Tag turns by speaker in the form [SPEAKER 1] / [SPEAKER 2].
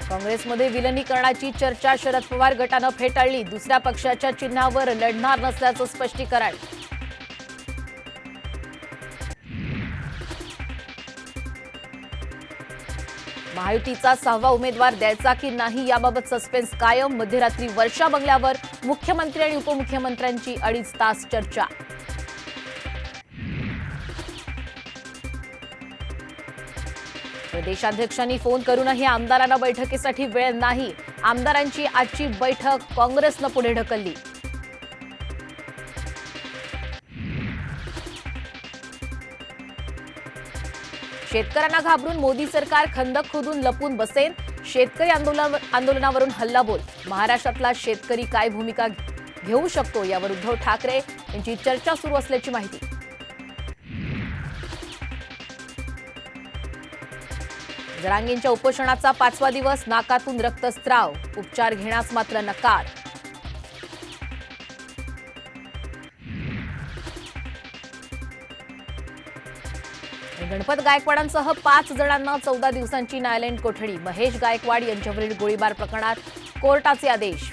[SPEAKER 1] काँग्रेसमध्ये विलिनीकरणाची चर्चा शरद पवार गटानं फेटाळली। दुसऱ्या पक्षाच्या चिन्हावर लढणार नसल्याचं स्पष्टीकरण। महायुतीचा 6वा उमेदवार द्यायचा की नाही याबाबत सस्पेन्स कायम। मध्यरात्री वर्षा बंगल्यावर मुख्यमंत्री आणि उपमुख्यमंत्र्यांची 2.5 तास चर्चा। प्रदेशाध्यक्षांनी फोन करूनही आमदारांना बैठकीसाठी वेळ नाही। आमदारांची आजची बैठक काँग्रेसनं पुढे ढकलली। शेतकऱ्यांना घाबरून मोदी सरकार खंदक खोदून लपून बसेल। शेतकरी आंदोलनावरून हल्लाबोल। महाराष्ट्रातला शेतकरी काय भूमिका घेऊ शकतो यावर उद्धव ठाकरे यांची चर्चा सुरू असल्याची माहिती। जरांगेंच्या उपोषणाचा 5वा दिवस। नाकातून रक्तस्राव। उपचार घेण्यास मात्र नकार। गणपत गायकवाडांसह 5 जणांना 14 दिवसांची न्यायालयीन कोठडी। महेश गायकवाड यांच्यावरील गोळीबार प्रकरणात कोर्टाचे आदेश।